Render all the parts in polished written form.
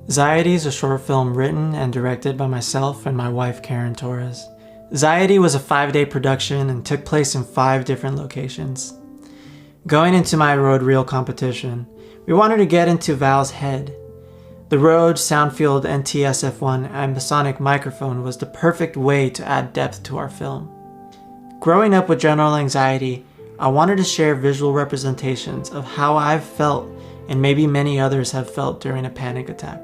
XIETY is a short film written and directed by myself and my wife Karen Torres. XIETY was a 5-day production and took place in 5 different locations. Going into my road reel competition, we wanted to get into Val's head. The Rode Soundfield NT-SF1 ambisonic microphone was the perfect way to add depth to our film. Growing up with general anxiety, I wanted to share visual representations of how I've felt and maybe many others have felt during a panic attack.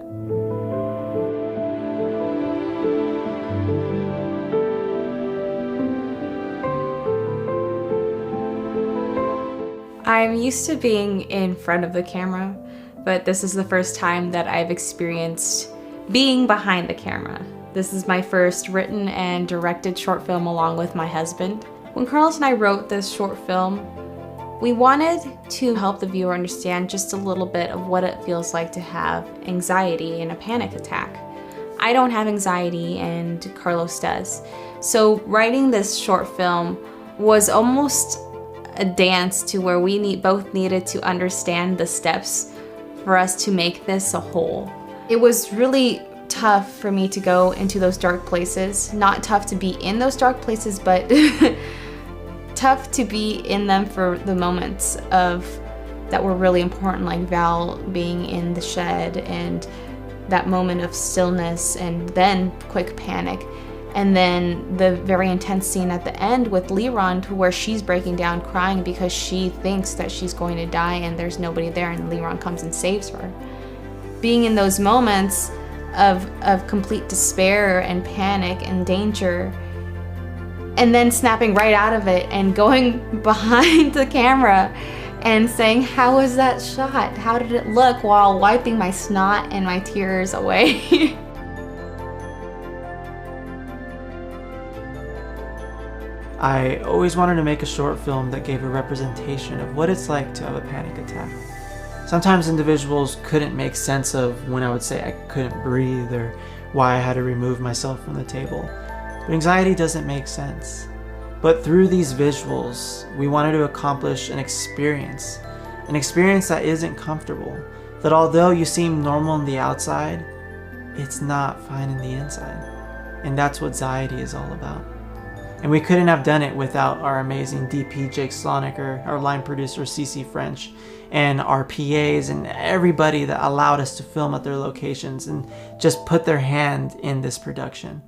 I'm used to being in front of the camera, but this is the first time that I've experienced being behind the camera. This is my first written and directed short film along with my husband. When Carlos and I wrote this short film, we wanted to help the viewer understand just a little bit of what it feels like to have anxiety in a panic attack. I don't have anxiety and Carlos does. So writing this short film was almost a dance to where we both needed to understand the steps for us to make this a whole. It was really tough for me to go into those dark places. Not tough to be in those dark places, but tough to be in them for the moments that were really important, like Val being in the shed and that moment of stillness and then quick panic. And then the very intense scene at the end with Leron, to where she's breaking down crying because she thinks that she's going to die and there's nobody there, and Leron comes and saves her. Being in those moments of complete despair and panic and danger, and then snapping right out of it and going behind the camera and saying, how was that shot? How did it look? While wiping my snot and my tears away. I always wanted to make a short film that gave a representation of what it's like to have a panic attack. Sometimes individuals couldn't make sense of when I would say I couldn't breathe or why I had to remove myself from the table. But anxiety doesn't make sense. But through these visuals, we wanted to accomplish an experience that isn't comfortable, that although you seem normal on the outside, it's not fine in the inside. And that's what XIETY is all about. And we couldn't have done it without our amazing DP Jake Sloniker, our line producer CC French, and our PAs and everybody that allowed us to film at their locations and just put their hand in this production.